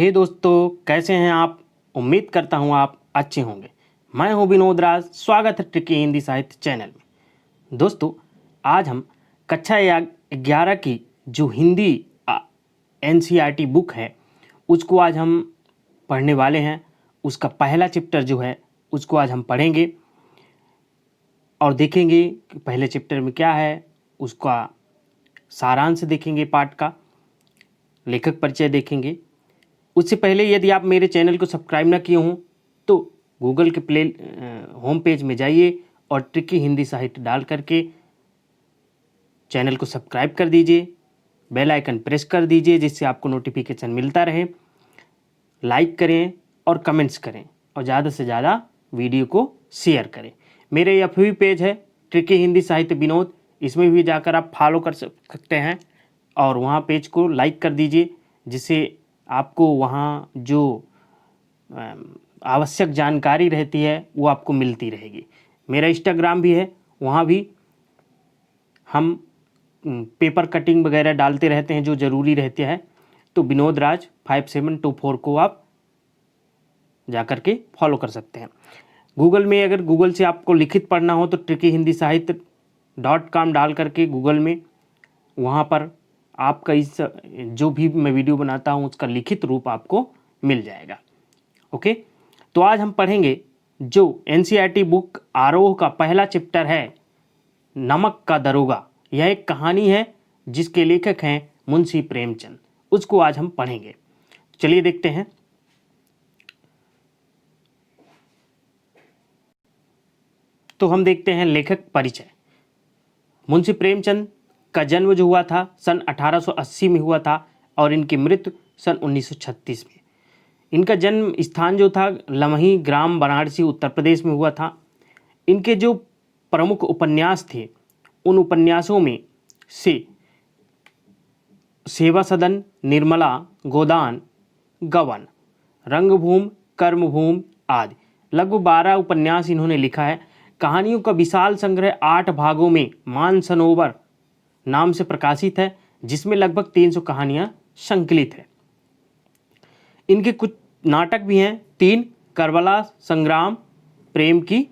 हे दोस्तों, कैसे हैं आप। उम्मीद करता हूं आप अच्छे होंगे। मैं हूं विनोद राज। स्वागत है ट्रिकी हिंदी साहित्य चैनल में। दोस्तों, आज हम कक्षा 11 की जो हिंदी एनसीईआरटी बुक है उसको आज हम पढ़ने वाले हैं। उसका पहला चैप्टर जो है उसको आज हम पढ़ेंगे और देखेंगे कि पहले चैप्टर में क्या है। उसका सारांश देखेंगे, पाठ का लेखक परिचय देखेंगे। उससे पहले यदि आप मेरे चैनल को सब्सक्राइब ना किए हों तो गूगल के होम पेज में जाइए और ट्रिकी हिंदी साहित्य डाल करके चैनल को सब्सक्राइब कर दीजिए, बेल आइकन प्रेस कर दीजिए जिससे आपको नोटिफिकेशन मिलता रहे। लाइक करें और कमेंट्स करें और ज़्यादा से ज़्यादा वीडियो को शेयर करें। मेरे एफबी पेज है ट्रिकी हिंदी साहित्य विनोद, इसमें भी जाकर आप फॉलो कर सकते हैं और वहाँ पेज को लाइक कर दीजिए जिससे आपको वहाँ जो आवश्यक जानकारी रहती है वो आपको मिलती रहेगी। मेरा इंस्टाग्राम भी है, वहाँ भी हम पेपर कटिंग वगैरह डालते रहते हैं जो ज़रूरी रहती है। तो विनोद राज 5724 को आप जा कर के फॉलो कर सकते हैं। गूगल में अगर गूगल से आपको लिखित पढ़ना हो तो ट्रिकी हिंदी साहित्य .com डाल करके गूगल में वहाँ पर आपका इस जो भी मैं वीडियो बनाता हूँ उसका लिखित रूप आपको मिल जाएगा। ओके, तो आज हम पढ़ेंगे जो एनसीईआरटी बुक आरोह का पहला चैप्टर है, नमक का दरोगा। यह एक कहानी है जिसके लेखक हैं मुंशी प्रेमचंद। उसको आज हम पढ़ेंगे। चलिए देखते हैं। तो हम देखते हैं लेखक परिचय। मुंशी प्रेमचंद का जन्म जो हुआ था सन 1880 में हुआ था और इनकी मृत्यु सन 1936 में। इनका जन्म स्थान जो था लमही ग्राम वाराणसी उत्तर प्रदेश में हुआ था। इनके जो प्रमुख उपन्यास थे उन उपन्यासों में से सेवा सदन, निर्मला, गोदान, गवन, रंगभूमि, कर्मभूमि आदि लगभग 12 उपन्यास इन्होंने लिखा है। कहानियों का विशाल संग्रह 8 भागों में मानसरोवर नाम से प्रकाशित है जिसमें लगभग 300 कहानियां संकलित है। इनके कुछ नाटक भी हैं 3। करबला संग्राम, प्रेम की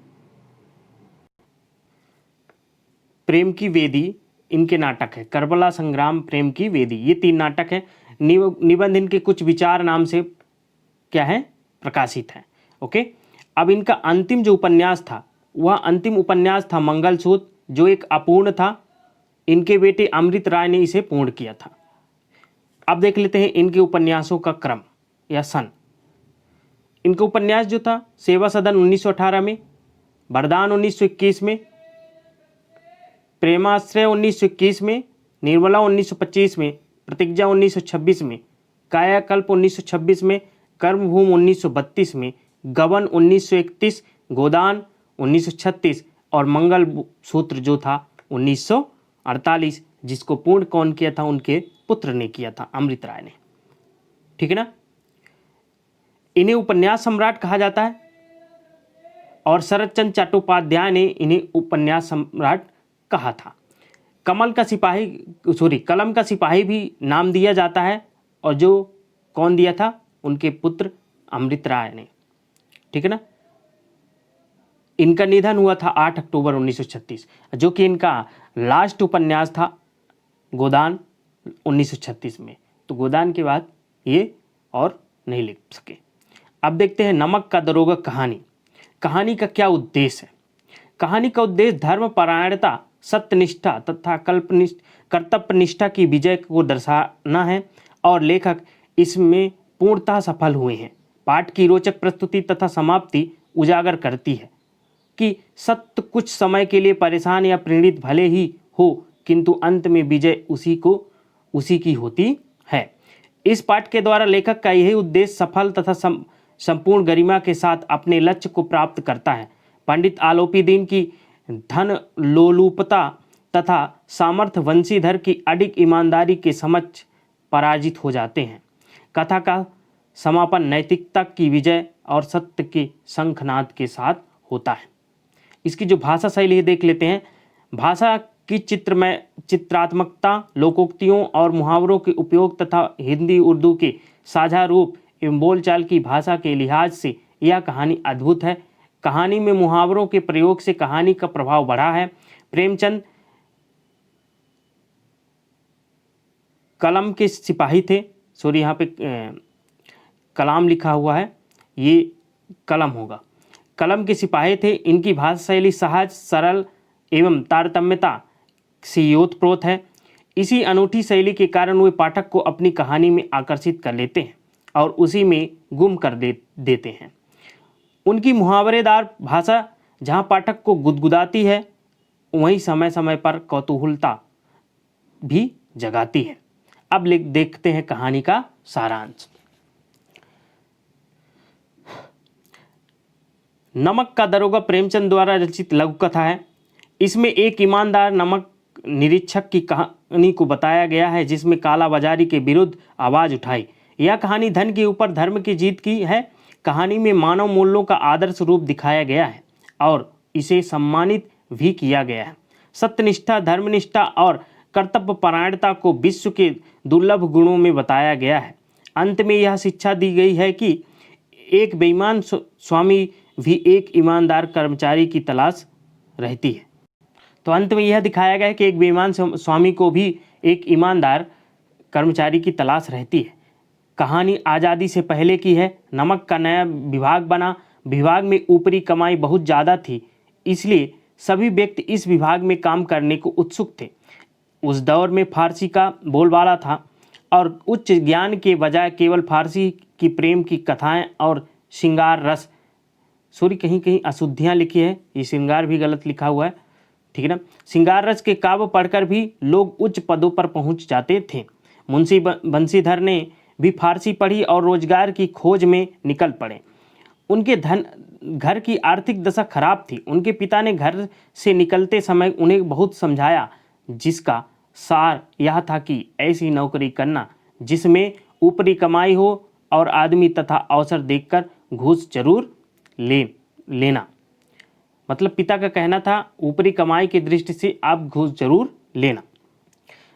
वेदी इनके नाटक है। करबला संग्राम, प्रेम की वेदी, ये 3 नाटक हैं। निबंध इनके कुछ विचार नाम से क्या है प्रकाशित है। ओके, अब इनका अंतिम जो उपन्यास था वह अंतिम उपन्यास था मंगलसूत्र, जो एक अपूर्ण था। इनके बेटे अमृत राय ने इसे पूर्ण किया था। अब देख लेते हैं इनके उपन्यासों का क्रम या सन। इनका उपन्यास जो था सेवा सदन 1918 में, वरदान 1921 में, प्रेमाश्रय 1921 में, निर्मला 1925 में, प्रतिज्ञा 1926 में, कायाकल्प 1926 में, कर्मभूमि 1932 में, गबन 1931, गोदान 1936 और मंगल सूत्र जो था 1948, जिसको पूर्ण कौन किया था, उनके पुत्र ने किया था, अमृत राय ने। ठीक है ना। इन्हें उपन्यास सम्राट कहा जाता है और शरद चंद्र चट्टोपाध्याय ने इन्हें उपन्यास सम्राट कहा था। कलम का सिपाही भी नाम दिया जाता है और जो कौन दिया था, उनके पुत्र अमृत राय ने। ठीक है ना। इनका निधन हुआ था 8 अक्टूबर 1936, जो कि इनका लास्ट उपन्यास था गोदान 1936 में। तो गोदान के बाद ये और नहीं लिख सके। अब देखते हैं नमक का दरोगा कहानी। कहानी का क्या उद्देश्य है। कहानी का उद्देश्य धर्मपरायणता, सत्यनिष्ठा तथा कर्तव्यनिष्ठा की विजय को दर्शाना है और लेखक इसमें पूर्णतः सफल हुए हैं। पाठ की रोचक प्रस्तुति तथा समाप्ति उजागर करती है कि सत्य कुछ समय के लिए परेशान या प्रेरित भले ही हो, किंतु अंत में विजय उसी की होती है। इस पाठ के द्वारा लेखक का यही उद्देश्य सफल तथा संपूर्ण गरिमा के साथ अपने लक्ष्य को प्राप्त करता है। पंडित आलोपीदीन की धन लोलुपता तथा सामर्थ्य वंशीधर की अडिग ईमानदारी के समक्ष पराजित हो जाते हैं। कथा का समापन नैतिकता की विजय और सत्य के शंखनाद के साथ होता है। इसकी जो भाषा शैली है देख लेते हैं। भाषा की चित्रात्मकता, लोकोक्तियों और मुहावरों के उपयोग तथा हिंदी उर्दू के साझा रूप एवं बोलचाल की भाषा के लिहाज से यह कहानी अद्भुत है। कहानी में मुहावरों के प्रयोग से कहानी का प्रभाव बढ़ा है। प्रेमचंद कलम के सिपाही थे, सॉरी यहाँ पे कलाम लिखा हुआ है, ये कलम होगा। कलम के सिपाही थे। इनकी भाषा शैली सहज, सरल एवं तारतम्यता से ओतप्रोत है। इसी अनूठी शैली के कारण वे पाठक को अपनी कहानी में आकर्षित कर लेते हैं और उसी में गुम कर देते हैं। उनकी मुहावरेदार भाषा जहाँ पाठक को गुदगुदाती है, वहीं समय समय पर कौतूहलता भी जगाती है। अब देखते हैं कहानी का सारांश। नमक का दरोगा प्रेमचंद द्वारा रचित लघु कथा है। इसमें एक ईमानदार नमक निरीक्षक की कहानी को बताया गया है जिसमें कालाबाजारी के विरुद्ध आवाज उठाई। यह कहानी धन के ऊपर धर्म की जीत की है। कहानी में मानव मूल्यों का आदर्श रूप दिखाया गया है और इसे सम्मानित भी किया गया है। सत्यनिष्ठा, धर्मनिष्ठा और कर्तव्य परायणता को विश्व के दुर्लभ गुणों में बताया गया है। अंत में यह शिक्षा दी गई है कि एक बेईमान स्वामी भी एक ईमानदार कर्मचारी की तलाश रहती है। तो अंत में यह दिखाया गया है कि एक बेईमान स्वामी को भी एक ईमानदार कर्मचारी की तलाश रहती है। कहानी आज़ादी से पहले की है। नमक का नया विभाग बना। विभाग में ऊपरी कमाई बहुत ज़्यादा थी, इसलिए सभी व्यक्ति इस विभाग में काम करने को उत्सुक थे। उस दौर में फारसी का बोलबाला था और उच्च ज्ञान के बजाय केवल फारसी की प्रेम की कथाएं और श्रृंगार रस, सॉरी कहीं कहीं अशुद्धियाँ लिखी है, ये श्रृंगार भी गलत लिखा हुआ है, ठीक है ना। श्रृंगार रस के काव्य पढ़कर भी लोग उच्च पदों पर पहुंच जाते थे। मुंशी बंसीधर ने भी फारसी पढ़ी और रोजगार की खोज में निकल पड़े। उनके घर की आर्थिक दशा खराब थी। उनके पिता ने घर से निकलते समय उन्हें बहुत समझाया, जिसका सार यह था कि ऐसी नौकरी करना जिसमें ऊपरी कमाई हो और आदमी तथा अवसर देखकर घूस जरूर लेना। मतलब पिता का कहना था ऊपरी कमाई की दृष्टि से आप घूस जरूर लेना।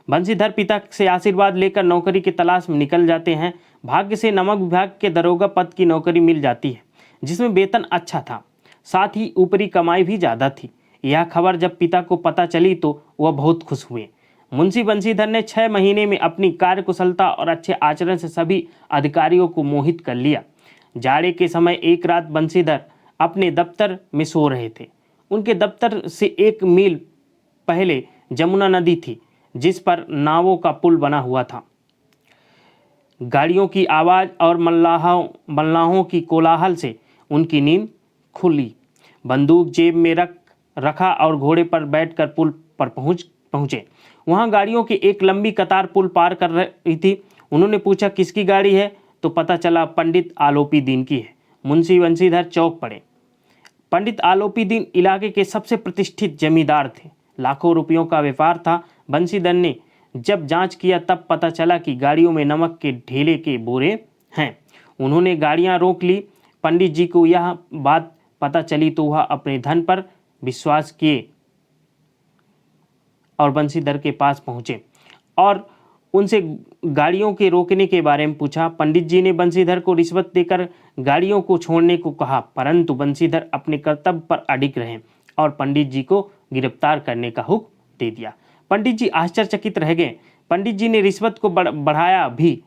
बंसीधर पिता से आशीर्वाद लेकर नौकरी की तलाश में निकल जाते हैं। भाग्य से नमक विभाग के दरोगा पद की नौकरी मिल जाती है, जिसमें वेतन अच्छा था, साथ ही ऊपरी कमाई भी ज़्यादा थी। यह खबर जब पिता को पता चली तो वह बहुत खुश हुए। मुंशी बंसीधर ने 6 महीने में अपनी कार्यकुशलता और अच्छे आचरण से सभी अधिकारियों को मोहित कर लिया। जाड़े के समय एक रात बंसीधर अपने दफ्तर में सो रहे थे। उनके दफ्तर से 1 मील पहले जमुना नदी थी, जिस पर नावों का पुल बना हुआ था। गाड़ियों की आवाज़ और मल्लाहों की कोलाहल से उनकी नींद खुली। बंदूक जेब में रखा और घोड़े पर बैठकर पुल पर पहुँचे। वहाँ गाड़ियों की एक लंबी कतार पुल पार कर रही थी। उन्होंने पूछा, किसकी गाड़ी है? तो पता चला पंडित आलोपी दीन की है। मुंशी बंसीधर चौंक पड़े। पंडित आलोपी दीन इलाके के सबसे प्रतिष्ठित जमींदार थे। लाखों रुपयों का व्यापार था। बंसीधर ने जब जांच किया तब पता चला कि गाड़ियों में नमक के ढेले के बोरे हैं। उन्होंने गाड़ियां रोक ली। पंडित जी को यह बात पता चली तो वह अपने धन पर विश्वास किए और बंसीधर के पास पहुंचे और उनसे गाड़ियों के रोकने के बारे में पूछा। पंडित जी ने बंसीधर को रिश्वत देकर गाड़ियों को छोड़ने को कहा, परंतु बंसीधर अपने कर्तव्य पर अडिग रहे और पंडित जी को गिरफ्तार करने का हुक्म दे दिया। पंडित जी आश्चर्यचकित रह गए। पंडित जी ने रिश्वत को बढ़ाया भी,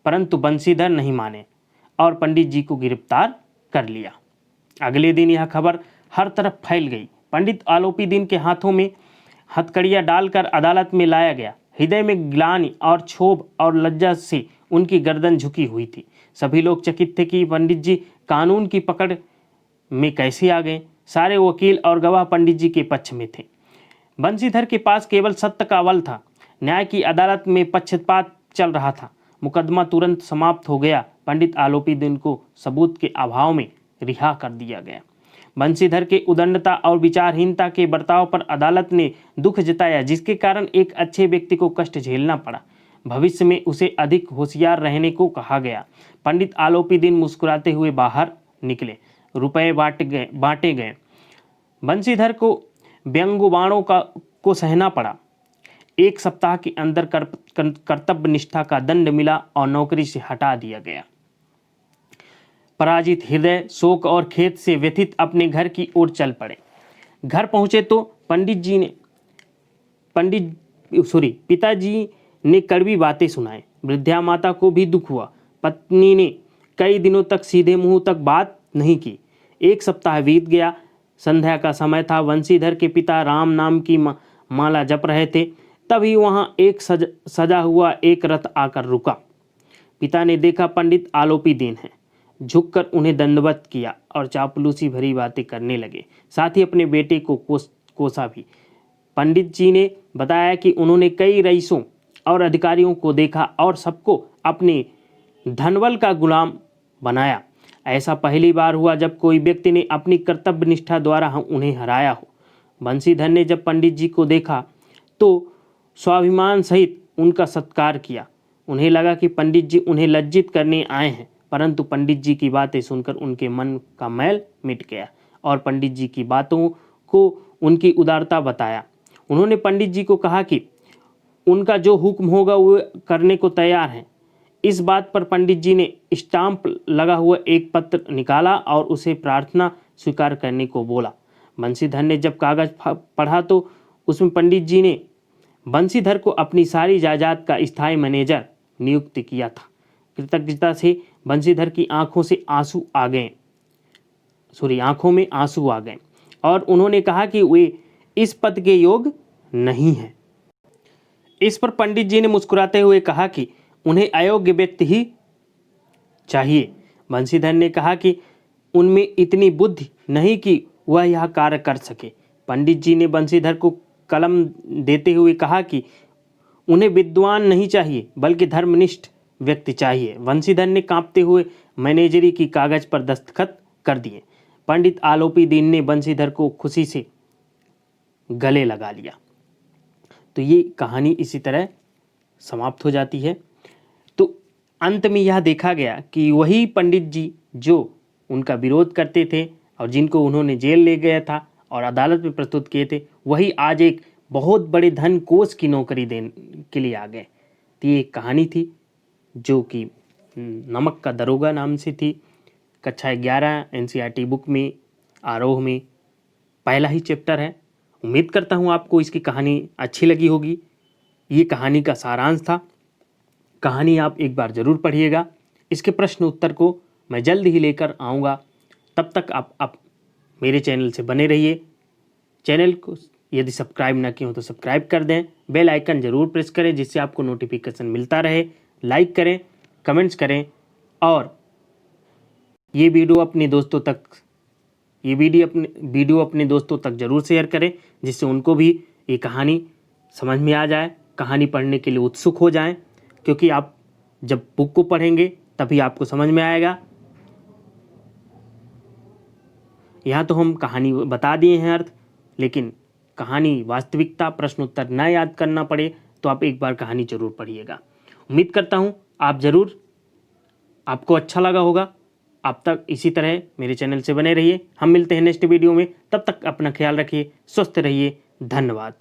परंतु बंसीधर नहीं माने और पंडित जी को गिरफ्तार कर लिया। अगले दिन यह खबर हर तरफ फैल गई। पंडित आलोपी दीन के हाथों में हथकड़ियाँ डालकर अदालत में लाया गया। हृदय में ग्लानि और क्षोभ और लज्जा से उनकी गर्दन झुकी हुई थी। सभी लोग चकित थे कि पंडित जी कानून की पकड़ में कैसे आ गए। सारे वकील और गवाह पंडित जी के पक्ष में थे। बंसीधर के पास केवल सत्य का बल था। न्याय की अदालत में पक्षपात चल रहा था। मुकदमा तुरंत समाप्त हो गया। पंडित आलोपी दीन को सबूत के अभाव में रिहा कर दिया गया। बंसीधर के उदंडता और विचारहीनता के बर्ताव पर अदालत ने दुख जताया, जिसके कारण एक अच्छे व्यक्ति को कष्ट झेलना पड़ा। भविष्य में उसे अधिक होशियार रहने को कहा गया। पंडित आलोपी दीन मुस्कुराते हुए बाहर निकले। रुपए बांटे गए। बंसीधर को व्यंग्यबाणों को सहना पड़ा। 1 सप्ताह के अंदर कर्तव्य निष्ठा का दंड मिला और नौकरी से हटा दिया गया। पराजित हृदय शोक और खेद से व्यथित अपने घर की ओर चल पड़े। घर पहुंचे तो पिताजी ने कड़वी बातें सुनाए। वृद्धा माता को भी दुख हुआ। पत्नी ने कई दिनों तक सीधे मुंह तक बात नहीं की। एक सप्ताह बीत गया। संध्या का समय था। वंशीधर के पिता राम नाम की माला जप रहे थे। तभी वहां एक सजा हुआ एक रथ आकर रुका। पिता ने देखा पंडित आलोपीदीन हैं। झुककर उन्हें दंडवत किया और चापलूसी भरी बातें करने लगे। साथ ही अपने बेटे को कोसा भी। पंडित जी ने बताया कि उन्होंने कई रईसों और अधिकारियों को देखा और सबको अपने धनबल का गुलाम बनाया। ऐसा पहली बार हुआ जब कोई व्यक्ति ने अपनी कर्तव्य निष्ठा द्वारा उन्हें हराया हो। बंशीधर ने जब पंडित जी को देखा तो स्वाभिमान सहित उनका सत्कार किया। उन्हें लगा कि पंडित जी उन्हें लज्जित करने आए हैं, परंतु पंडित जी की बातें सुनकर उनके मन का मैल मिट गया और पंडित जी की बातों को उनकी उदारता बताया। उन्होंने पंडित जी को कहा कि उनका जो हुक्म होगा वो करने को तैयार हैं। इस बात पर पंडित जी ने स्टाम्प लगा हुआ एक पत्र निकाला और उसे प्रार्थना स्वीकार करने को बोला। बंशीधर ने जब कागज पढ़ा तो उसमें पंडित जी ने बंशीधर को अपनी सारी जायदाद का स्थायी मैनेजर नियुक्त किया था। कृतज्ञता से बंशीधर की आंखों में आंसू आ गए और उन्होंने कहा कि वे इस पद के योग्य नहीं हैं। इस पर पंडित जी ने मुस्कुराते हुए कहा कि उन्हें अयोग्य व्यक्ति ही चाहिए। बंशीधर ने कहा कि उनमें इतनी बुद्धि नहीं कि वह यह कार्य कर सके। पंडित जी ने बंशीधर को कलम देते हुए कहा कि उन्हें विद्वान नहीं चाहिए बल्कि धर्मनिष्ठ व्यक्ति चाहिए। बंशीधर ने कांपते हुए मैनेजरी की कागज पर दस्तखत कर दिए। पंडित आलोपीदीन ने बंशीधर को खुशी से गले लगा लिया। तो ये कहानी इसी तरह समाप्त हो जाती है। तो अंत में यह देखा गया कि वही पंडित जी जो उनका विरोध करते थे और जिनको उन्होंने जेल ले गया था और अदालत में प्रस्तुत किए थे, वही आज एक बहुत बड़े धन कोष की नौकरी देने के लिए आ गए। तो ये एक कहानी थी जो कि नमक का दरोगा नाम से थी। कक्षा 11 NCERT बुक में आरोह में पहला ही चैप्टर है। उम्मीद करता हूँ आपको इसकी कहानी अच्छी लगी होगी। ये कहानी का सारांश था। कहानी आप एक बार ज़रूर पढ़िएगा। इसके प्रश्न उत्तर को मैं जल्द ही लेकर आऊँगा। तब तक आप मेरे चैनल से बने रहिए। चैनल को यदि सब्सक्राइब ना किए हो तो सब्सक्राइब कर दें। बेल आइकन ज़रूर प्रेस करें जिससे आपको नोटिफिकेशन मिलता रहे। लाइक करें, कमेंट्स करें और ये वीडियो अपने दोस्तों तक ज़रूर शेयर करें जिससे उनको भी ये कहानी समझ में आ जाए, कहानी पढ़ने के लिए उत्सुक हो जाएं। क्योंकि आप जब बुक को पढ़ेंगे तभी आपको समझ में आएगा। यहाँ तो हम कहानी बता दिए हैं अर्थ, लेकिन कहानी वास्तविकता प्रश्न उत्तर न याद करना पड़े तो आप एक बार कहानी ज़रूर पढ़िएगा। उम्मीद करता हूँ आपको अच्छा लगा होगा। आप तक इसी तरह मेरे चैनल से बने रहिए। हम मिलते हैं नेक्स्ट वीडियो में। तब तक अपना ख्याल रखिए, स्वस्थ रहिए। धन्यवाद।